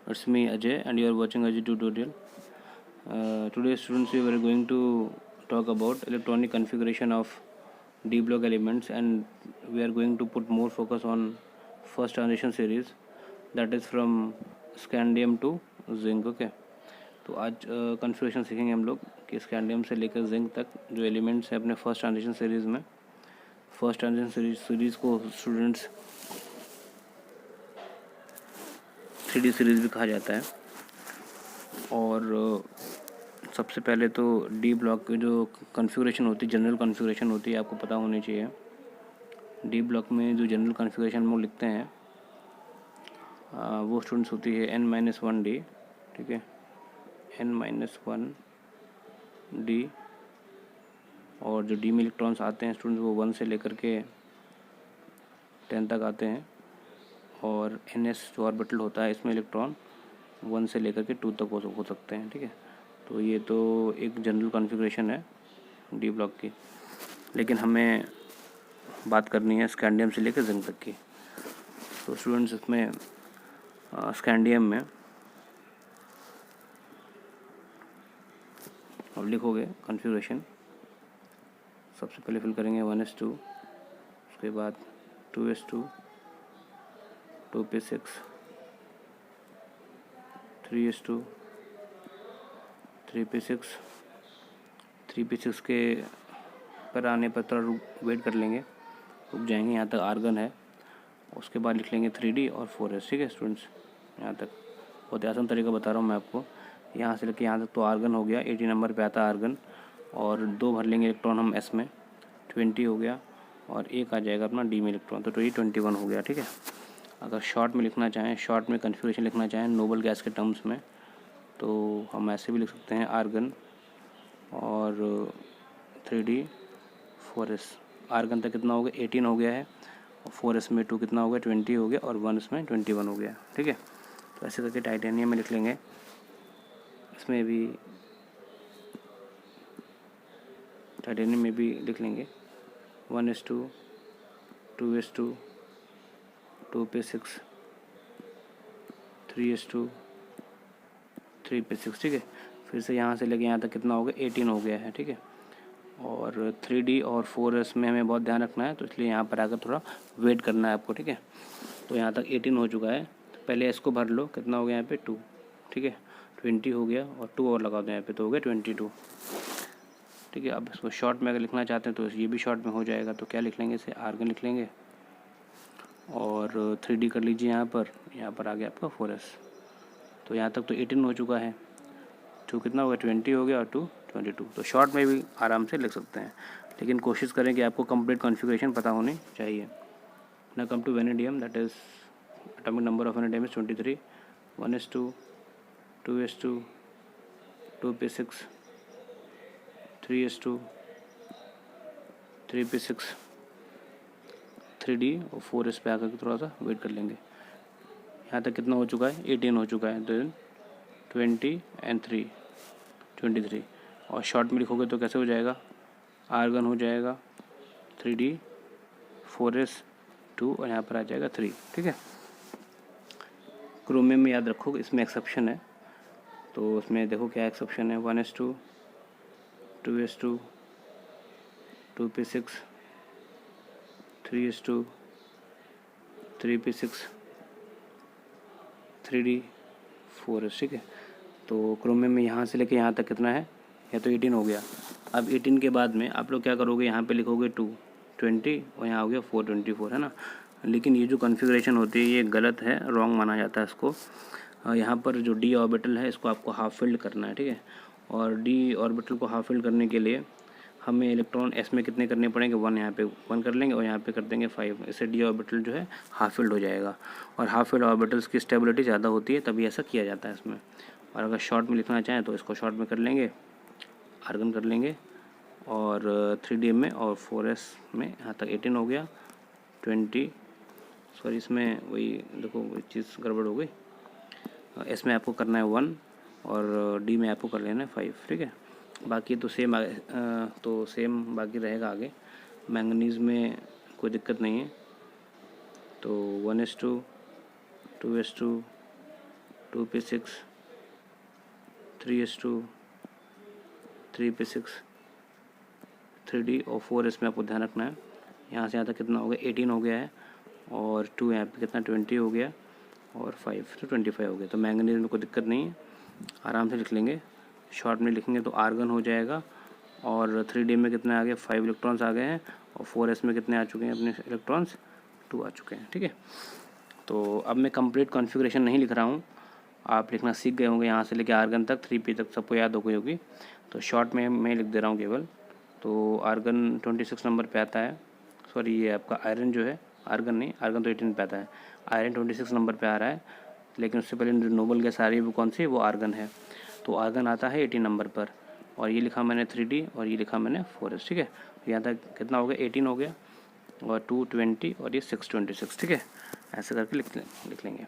It's me Ajay and you are watching Ajay tutorial. Today students we are going to talk about electronic configuration of D block elements, and we are going to put more focus on first transition series, that is from scandium to zinc. Okay, तो आज configuration सीखेंगे हम लोग कि scandium से लेकर zinc तक जो एलिमेंट्स हैं अपने फर्स्ट ट्रांजिशन सीरीज़ में। फर्स्ट ट्रांजिशन सीरीज़ को स्टूडेंट्स 3D सीरीज़ भी कहा जाता है। और सबसे पहले तो डी ब्लॉक की जो कॉन्फ़िगरेशन होती है, जनरल कॉन्फ़िगरेशन होती है, आपको पता होनी चाहिए। डी ब्लॉक में जो जनरल कॉन्फ़िगरेशन हम लोग लिखते हैं वो स्टूडेंट्स होती है n-1d, ठीक है, n-1d। और जो डी में इलेक्ट्रॉन्स आते हैं स्टूडेंट्स वो 1 से लेकर के 10 तक आते हैं। और ns जो ऑर्बिटल होता है इसमें इलेक्ट्रॉन 1 से लेकर के 2 तक हो सकते हैं, ठीक है। तो ये तो एक जनरल कॉन्फ़िगरेशन है डी ब्लॉक की, लेकिन हमें बात करनी है स्कैंडियम से लेकर जिंक तक की। तो स्टूडेंट्स इसमें स्कैंडियम में अब लिखोगे कॉन्फ़िगरेशन। सबसे पहले फिल करेंगे 1s2, उसके बाद 2s2, 2p6, 3s2, 3p6। 3p6 के पर आने पर थोड़ा वेट कर लेंगे, रुक जाएंगे, यहाँ तक आर्गन है। उसके बाद लिख लेंगे 3d और 4s, ठीक है स्टूडेंट्स। यहाँ तक बहुत आसान तरीका बता रहा हूँ मैं आपको। यहाँ से लेकर यहाँ तक तो आर्गन हो गया, 80 नंबर पे आता है आर्गन। और 2 भर लेंगे इलेक्ट्रॉन हम s में, 20 हो गया। और एक आ जाएगा अपना डी में इलेक्ट्रॉन, तो ये 21 हो गया, ठीक है। अगर शॉर्ट में लिखना चाहें, शॉर्ट में कन्फिग्रेशन लिखना चाहें नोबल गैस के टर्म्स में, तो हम ऐसे भी लिख सकते हैं आर्गन और 3d 4s। आर्गन तक कितना हो गया, 18 हो गया है। और 4s में 2 कितना हो गया, 20 हो गया। और 1 में 21 हो गया, ठीक है। तो ऐसे करके टाइटेनियम में लिख लेंगे। इसमें भी टाइटेनियम में भी लिख लेंगे 1s2, 2s2, 2p6, 3s2, 3p6, ठीक है। फिर से यहाँ से लेके यहाँ तक कितना हो गया, 18 हो गया है, ठीक है। और 3d और 4s में हमें बहुत ध्यान रखना है, तो इसलिए यहाँ पर आकर थोड़ा वेट करना है आपको, ठीक है। तो यहाँ तक 18 हो चुका है, तो पहले इसको भर लो, कितना हो गया यहाँ पे 2, ठीक है। 20 हो गया और 2 और लगा दो यहाँ पे, तो हो गया 22, ठीक है। अब इसको शॉर्ट में अगर लिखना चाहते हैं तो ये भी शॉर्ट में हो जाएगा। तो क्या लिख लेंगे, इसे आर्गन लिख लेंगे और 3d कर लीजिए यहाँ पर आ गया आपका 4s। तो यहाँ तक तो 18 हो चुका है। 2 कितना हो गया, 20 हो गया और 2 22। तो शॉर्ट में भी आराम से लिख सकते हैं, लेकिन कोशिश करें कि आपको कंप्लीट कॉन्फ़िगरेशन पता होनी चाहिए। ना come to vanadium, that is atomic number of vanadium is 23, 1s2, 2s2, 2p6, 3s2, 3p6, 3d और 4s पे आकर के थोड़ा सा वेट कर लेंगे। यहाँ तक कितना हो चुका है, 18 हो चुका है। Then 20 and 3 23। और शॉर्ट में लिखोगे तो कैसे हो जाएगा, आर्गन हो जाएगा 3d 4s 2 और यहाँ पर आ जाएगा 3, ठीक है। क्रोमियम में याद रखो इसमें एक्सेप्शन है, तो उसमें देखो क्या एक्सेप्शन है, 1s2, 2s2, 2p6, 3s2, 3p6, 3d 4s, ठीक है। तो क्रोमियम में यहाँ से लेके यहाँ तक कितना है, या तो 18 हो गया। अब 18 के बाद में आप लोग क्या करोगे, यहाँ पे लिखोगे 2 20 और यहाँ हो गया 4 24, है ना। लेकिन ये जो कॉन्फ़िगरेशन होती है ये गलत है, रॉन्ग माना जाता है इसको। यहाँ पर जो डी ऑर्बिटल है इसको आपको हाफ फिल्ड करना है, ठीक है। और डी ऑर्बिटल को हाफ फिल्ड करने के लिए हमें इलेक्ट्रॉन एस में कितने करने पड़ेंगे, 1 यहाँ पे 1 कर लेंगे और यहाँ पे कर देंगे 5। इससे डी ऑर्बिटल जो है हाफ फिल्ड हो जाएगा। और हाफ फिल्ड ऑर्बिटल्स की स्टेबिलिटी ज़्यादा होती है, तभी ऐसा किया जाता है इसमें। और अगर शॉर्ट में लिखना चाहें तो इसको शॉर्ट में कर लेंगे, आर्गन कर लेंगे और 3d में और 4s में यहाँ तक 18 हो गया। 20 सॉरी इसमें वही देखो वही चीज़ गड़बड़ हो गई। एस में आपको करना है 1 और डी में आपको कर लेना है 5, ठीक है। बाकी तो सेम बाकी रहेगा आगे। मैंगनीज़ में कोई दिक्कत नहीं है, तो 1s2, 2s2, 2p6, 3s2, 3p6, 3d और 4s में आपको ध्यान रखना है। यहाँ से यहाँ तक कितना हो गया 18 हो गया है, और 2 यहाँ पे कितना 20 हो गया, और 5 तो 25 हो गया। तो मैंगनीज में कोई दिक्कत नहीं है, आराम से लिख लेंगे। शॉर्ट में लिखेंगे तो आर्गन हो जाएगा, और 3d में कितने आ गए 5 इलेक्ट्रॉन्स आ गए हैं, और 4s में कितने आ चुके हैं अपने इलेक्ट्रॉन्स 2 आ चुके हैं। ठीक है, तो अब मैं कंप्लीट कॉन्फ़िगरेशन नहीं लिख रहा हूँ, आप लिखना सीख गए होंगे यहाँ से लेके आर्गन तक 3p तक सबको याद हो गई होगी। तो शॉर्ट में मैं लिख दे रहा हूँ केवल। तो आर्गन 26 नंबर पे आता है, सॉरी ये आपका आयरन जो है, आर्गन नहीं, आर्गन तो 18 पे आता है, आयरन 26 नंबर पे आ रहा है, लेकिन उससे पहले जो नोबल गैस आ रही है वो कौन सी, वो आर्गन है। तो आर्गन आता है 18 नंबर पर, और ये लिखा मैंने 3d और ये लिखा मैंने 4s। ठीक है, यहाँ तक कितना हो गया 18 हो गया, और 2 20 और ये 6 26। ठीक है, ऐसे करके लिख लेंगे।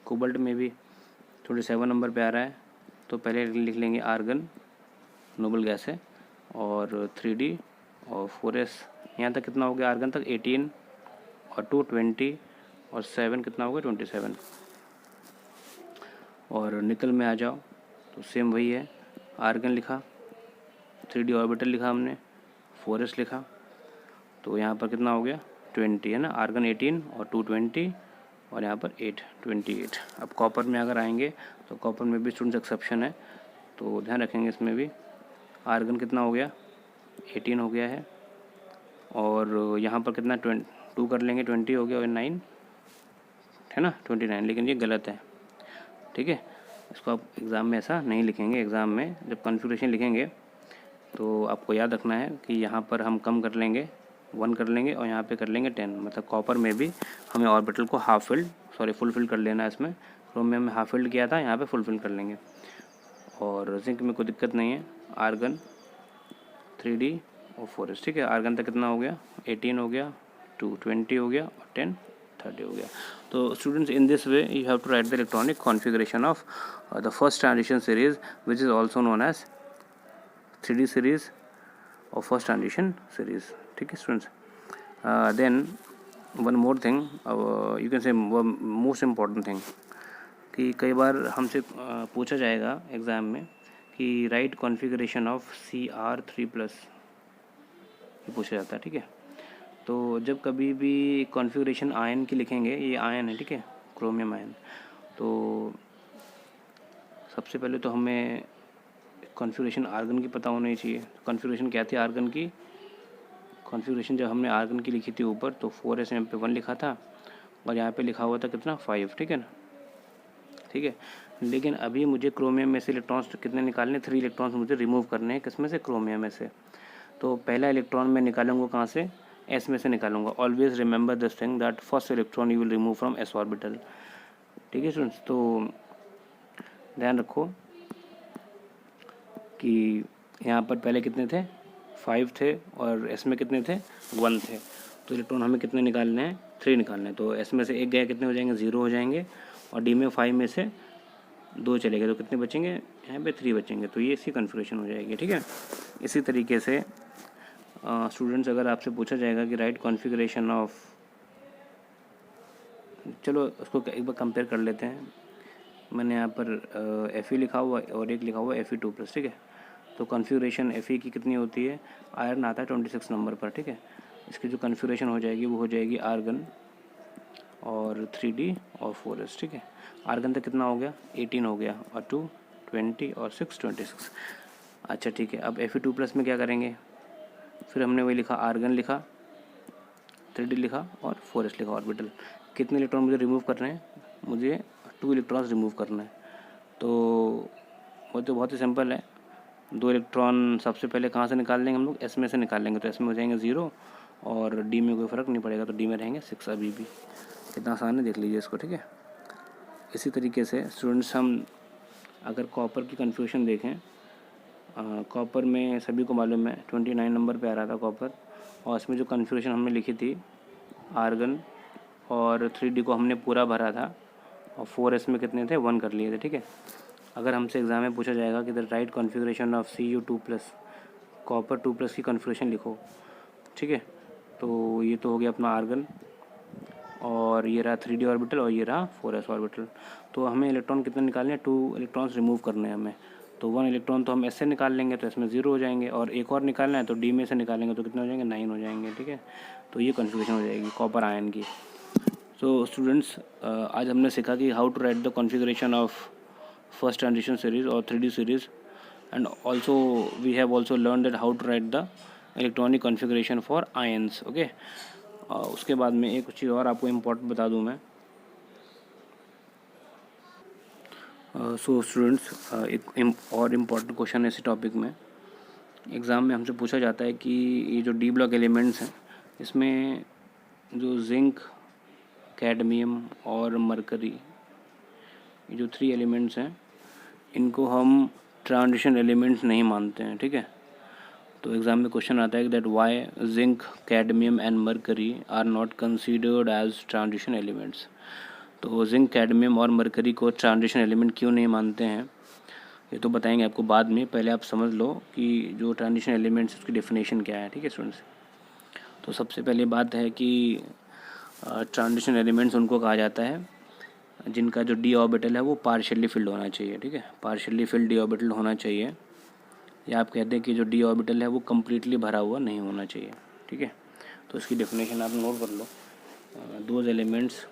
कोबाल्ट में भी 27 नंबर पे आ रहा है, तो पहले लिख लेंगे आर्गन, नोबल गैस है, और 3d और 4s। यहाँ तक कितना हो गया आर्गन तक 18 और 2 20 और 7 कितना हो गया 27। और निकल में आ जाओ तो सेम वही है, आर्गन लिखा, 3d ऑर्बिटल लिखा हमने, 4s लिखा, तो यहाँ पर कितना हो गया 20 है ना, आर्गन 18 और 2 20 और यहाँ पर 8 28। अब कॉपर में अगर आएंगे तो कॉपर में भी स्टूडेंट्स एक्सेप्शन है, तो ध्यान रखेंगे इसमें भी। आर्गन कितना हो गया 18 हो गया है, और यहाँ पर कितना 2 कर लेंगे 20 हो गया, और 9 है ना 29, लेकिन ये गलत है। ठीक है, इसको आप एग्ज़ाम में ऐसा नहीं लिखेंगे। एग्ज़ाम में जब कॉन्फ़िगरेशन लिखेंगे तो आपको याद रखना है कि यहाँ पर हम कम कर लेंगे 1 कर लेंगे, और यहाँ पे कर लेंगे 10। मतलब कॉपर में भी हमें ऑर्बिटल को फुल फिल कर लेना है। इसमें क्रोमियम में हाफ फिल्ड किया था, यहाँ पे फुल फिल कर लेंगे। और जिंक में कोई दिक्कत नहीं है, आर्गन 3d और 4s। ठीक है, आर्गन तक कितना हो गया 18 हो गया, 2 20 हो गया, और 10 30 हो गया। तो students, in this way you have to write the electronic configuration of the first transition series which is also known as 3d series और फर्स्ट ट्रांजिशन सीरीज। ठीक है students, then one more thing, you can say most important thing, कि कई बार हमसे पूछा जाएगा exam में कि राइट कॉन्फ़िगरेशन ऑफ Cr3+, ये पूछा जाता है। ठीक है, तो जब कभी भी कॉन्फ़िगरेशन आयन की लिखेंगे, ये आयन है, ठीक है, क्रोमियम आयन, तो सबसे पहले तो हमें कॉन्फ़िगरेशन आर्गन की पता होनी चाहिए। कॉन्फ़िगरेशन क्या थी आर्गन की, कॉन्फ़िगरेशन जब हमने आर्गन की लिखी थी ऊपर, तो 4s यहाँ पे 1 लिखा था, और यहाँ पे लिखा हुआ था कितना 5। ठीक है ना, ठीक है। लेकिन अभी मुझे क्रोमियम में से इलेक्ट्रॉन्स कितने निकालने, 3 इलेक्ट्रॉन्स मुझे रिमूव करने हैं, किसमें से, क्रोमियम में से। तो पहला इलेक्ट्रॉन मैं निकालूंगा कहाँ से, s में से निकालूंगा। Always remember this thing that first electron you will remove from s orbital. ठीक है स्टूडेंट्स, तो ध्यान रखो कि यहाँ पर पहले कितने थे 5 थे, और s में कितने थे 1 थे। तो इलेक्ट्रॉन हमें कितने निकालने हैं 3 निकालने हैं। तो s में से एक गया, कितने हो जाएंगे 0 हो जाएंगे, और d में 5 में से 2 चले गए, तो कितने बचेंगे यहाँ पे 3 बचेंगे। तो ये इसकी कन्फिगरेशन हो जाएगी। ठीक है, इसी तरीके से स्टूडेंट्स, अगर आपसे पूछा जाएगा कि राइट कॉन्फ़िगरेशन ऑफ, चलो उसको एक बार कंपेयर कर लेते हैं। मैंने यहाँ पर Fe लिखा हुआ और एक लिखा हुआ Fe2+। ठीक है, तो कॉन्फ़िगरेशन Fe की कितनी होती है, आयरन आता है 26 नंबर पर। ठीक है, इसकी जो कॉन्फ़िगरेशन हो जाएगी वो हो जाएगी आर्गन और 3d और 4s। ठीक है, आर्गन तक कितना हो गया 18 हो गया, और 2 20 और 6 26। अच्छा ठीक है, अब Fe2+ में क्या करेंगे, फिर हमने वही लिखा, आर्गन लिखा, 3d लिखा और 4s लिखा ऑर्बिटल। कितने इलेक्ट्रॉन मुझे रिमूव करने हैं, मुझे 2 इलेक्ट्रॉन्स रिमूव करना है। तो वो तो बहुत ही सिंपल है, 2 इलेक्ट्रॉन सबसे पहले कहाँ से निकाल लेंगे हम लोग, s में से निकाल लेंगे। तो s में हो जाएंगे 0, और d में कोई फ़र्क नहीं पड़ेगा, तो d में रहेंगे 6 अभी भी। कितना आसान है, देख लीजिए इसको। ठीक है, इसी तरीके से स्टूडेंट्स, हम अगर कॉपर की कन्फ्यूजन देखें, कॉपर में सभी को मालूम है 29 नंबर पे आ रहा था कॉपर, और इसमें जो कन्फ्यूजन हमने लिखी थी, आर्गन और 3d को हमने पूरा भरा था, और 4s में कितने थे 1 कर लिए थे। ठीक है, अगर हमसे एग्ज़ाम में पूछा जाएगा कि the right configuration of Cu2+, copper 2+ की कन्फ्यूजन लिखो। ठीक है, तो ये तो हो गया अपना आर्गन, और ये रहा 3d ऑर्बिटल और ये रहा 4s ऑर्बिटल। तो हमें इलेक्ट्रॉन कितने निकालने हैं, 2 इलेक्ट्रॉन्स रिमूव करने हैं हमें। तो 1 इलेक्ट्रॉन तो हम एस से निकाल लेंगे तो इसमें 0 हो जाएंगे, और एक और निकालना है तो डी में से निकालेंगे तो कितने हो जाएंगे, 9 हो जाएंगे। ठीक है, तो ये कॉन्फ़िगरेशन हो जाएगी कॉपर आयन की। सो स्टूडेंट्स, आज हमने सीखा कि how to write the configuration of first transition series और 3D series, and also we have also learn that how to write the electronic configuration for ions. Okay, उसके बाद में एक चीज़ और आपको इम्पोर्टेंट बता दूं मैं। सो स्टूडेंट्स, एक और इम्पॉर्टेंट क्वेश्चन है इसी टॉपिक में। एग्ज़ाम में हमसे पूछा जाता है कि ये जो डी ब्लॉक एलिमेंट्स हैं, इसमें जो जिंक, कैडमियम और मरकरी, ये जो 3 एलिमेंट्स हैं, इनको हम ट्रांजिशन एलिमेंट्स नहीं मानते हैं। ठीक है, तो एग्ज़ाम में क्वेश्चन आता है that why zinc, cadmium and mercury are not considered as transition elements. तो जिंक, कैडमियम और मरकरी को ट्रांजिशन एलिमेंट क्यों नहीं मानते हैं, ये तो बताएंगे आपको बाद में। पहले आप समझ लो कि जो ट्रांजिशन एलिमेंट्स उसकी डेफिनेशन क्या है। ठीक है स्टूडेंट्स, तो सबसे पहले बात है कि ट्रांजिशन एलिमेंट्स उनको कहा जाता है जिनका जो डी ऑर्बिटल है वो पार्शियली फिल्ड होना चाहिए। ठीक है, पार्शियली फिल्ड डी ऑर्बिटल होना चाहिए, या आप कहते हैं कि जो डी ऑर्बिटल है वो कम्प्लीटली भरा हुआ नहीं होना चाहिए। ठीक है, तो इसकी डेफिनेशन आप नोट कर लो। Those elements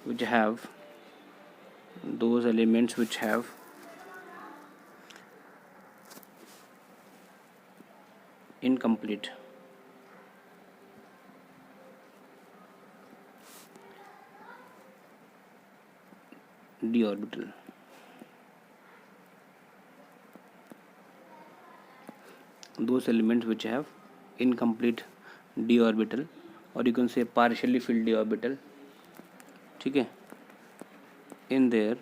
which have those elements which have incomplete d orbital, those elements which have incomplete d orbital, or you can say partially filled d orbital, ठीक है, in their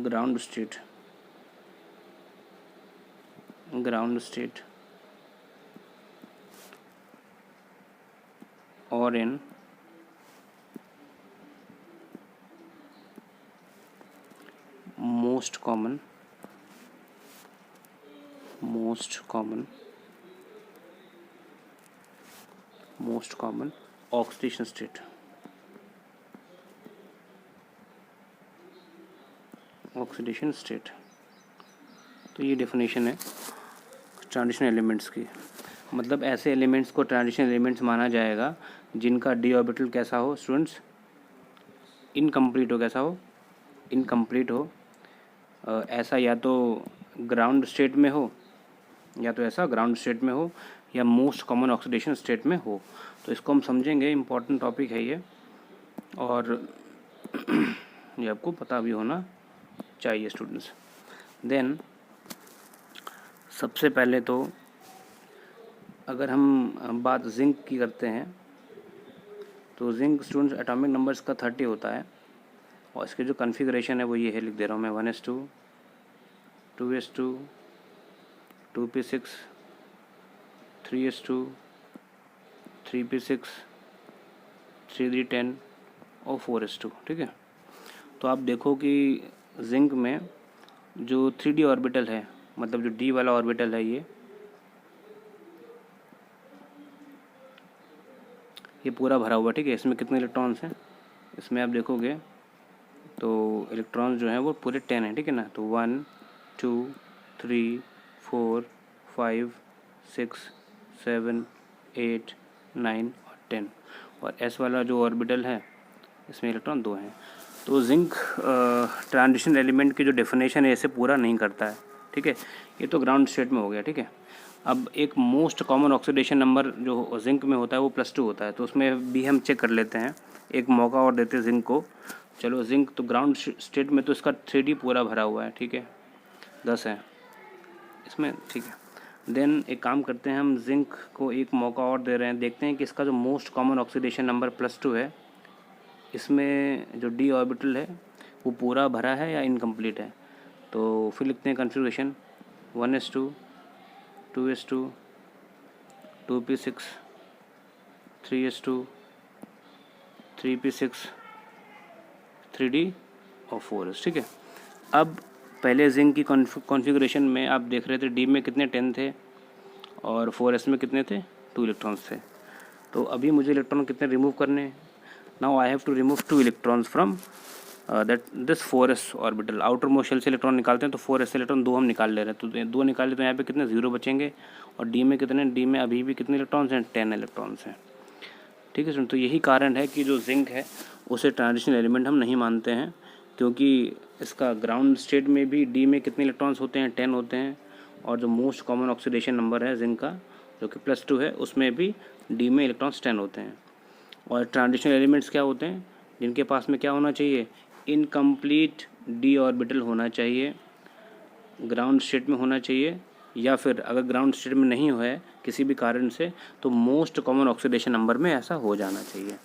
ground state or in most common oxidation state. तो ये definition है transition elements की। मतलब ऐसे elements को transition elements माना जाएगा जिनका डी ऑर्बिटल कैसा हो स्टूडेंट्स, इनकम्प्लीट हो। कैसा हो, इनकम्प्लीट हो। ऐसा या तो ग्राउंड स्टेट में हो, या मोस्ट कॉमन ऑक्सीडेशन स्टेट में हो। तो इसको हम समझेंगे, इम्पॉर्टेंट टॉपिक है ये, और ये आपको पता भी होना चाहिए स्टूडेंट्स। देन सबसे पहले तो अगर हम बात जिंक की करते हैं, तो जिंक स्टूडेंट्स एटॉमिक नंबर्स का 30 होता है, और इसके जो कॉन्फ़िगरेशन है वो ये है, लिख दे रहा हूँ मैं, 1s2, 2s2, 2p6, 3s2, 3p6, 3d10 और 4s2। ठीक है, तो आप देखो कि जिंक में जो 3d ऑर्बिटल है, मतलब जो डी वाला ऑर्बिटल है, ये पूरा भरा हुआ। ठीक है, इसमें कितने इलेक्ट्रॉन्स हैं, इसमें आप देखोगे तो इलेक्ट्रॉन्स जो हैं वो पूरे 10 हैं। ठीक है ना, तो 1 2 3 4 5 6 7 8 9 और 10, और एस वाला जो ऑर्बिटल है इसमें इलेक्ट्रॉन 2 हैं। तो जिंक ट्रांजिशन एलिमेंट की जो डेफिनेशन है इसे पूरा नहीं करता है। ठीक है, ये तो ग्राउंड स्टेट में हो गया। ठीक है, अब एक मोस्ट कॉमन ऑक्सीडेशन नंबर जो जिंक में होता है वो +2 होता है, तो उसमें भी हम चेक कर लेते हैं, एक मौका और देते हैं जिंक को। चलो, जिंक तो ग्राउंड स्टेट में तो इसका 3D पूरा भरा हुआ है। ठीक है, 10 है इसमें। ठीक है, देन एक काम करते हैं, हम जिंक को एक मौका और दे रहे हैं, देखते हैं कि इसका जो मोस्ट कॉमन ऑक्सीडेशन नंबर +2 है, इसमें जो डी ऑर्बिटल है वो पूरा भरा है या इनकम्प्लीट है। तो फिर लिखते हैं configuration, 1s2, 2s2, 2p6, 3s2, 3p6, 3d और 4s, ठीक है। अब पहले जिंक की कॉन्फ़िगरेशन में आप देख रहे थे डी में कितने 10 थे और 4s में कितने थे, 2 इलेक्ट्रॉन्स थे। तो अभी मुझे इलेक्ट्रॉन कितने रिमूव करने, now I have to remove 2 electrons from this 4s orbital. Outermost shell से इलेक्ट्रॉन निकालते हैं तो 4s से इलेक्ट्रॉन 2 हम निकाल ले रहे हैं, तो 2 निकाले तो यहाँ पे कितने 0 बचेंगे। और डी में कितने, डी में अभी भी कितने इलेक्ट्रॉन्स हैं, 10 इलेक्ट्रॉन्स हैं, ठीक है सर। तो यही कारण है कि जो जिंक है उसे ट्रांजिशनल एलिमेंट हम नहीं मानते हैं, क्योंकि इसका ग्राउंड स्टेट में भी डी में कितने इलेक्ट्रॉन्स होते हैं, 10 होते हैं। और जो मोस्ट कॉमन ऑक्सीडेशन नंबर है जिंक का जो कि +2 है, उसमें भी डी में इलेक्ट्रॉन्स 10 होते हैं। और ट्रांजिशनल एलिमेंट्स क्या होते हैं, जिनके पास में क्या होना चाहिए, इनकम्प्लीट डी ऑर्बिटल होना चाहिए, ग्राउंड स्टेट में होना चाहिए, या फिर अगर ग्राउंड स्टेट में नहीं है किसी भी कारण से तो मोस्ट कॉमन ऑक्सीडेशन नंबर में ऐसा हो जाना चाहिए।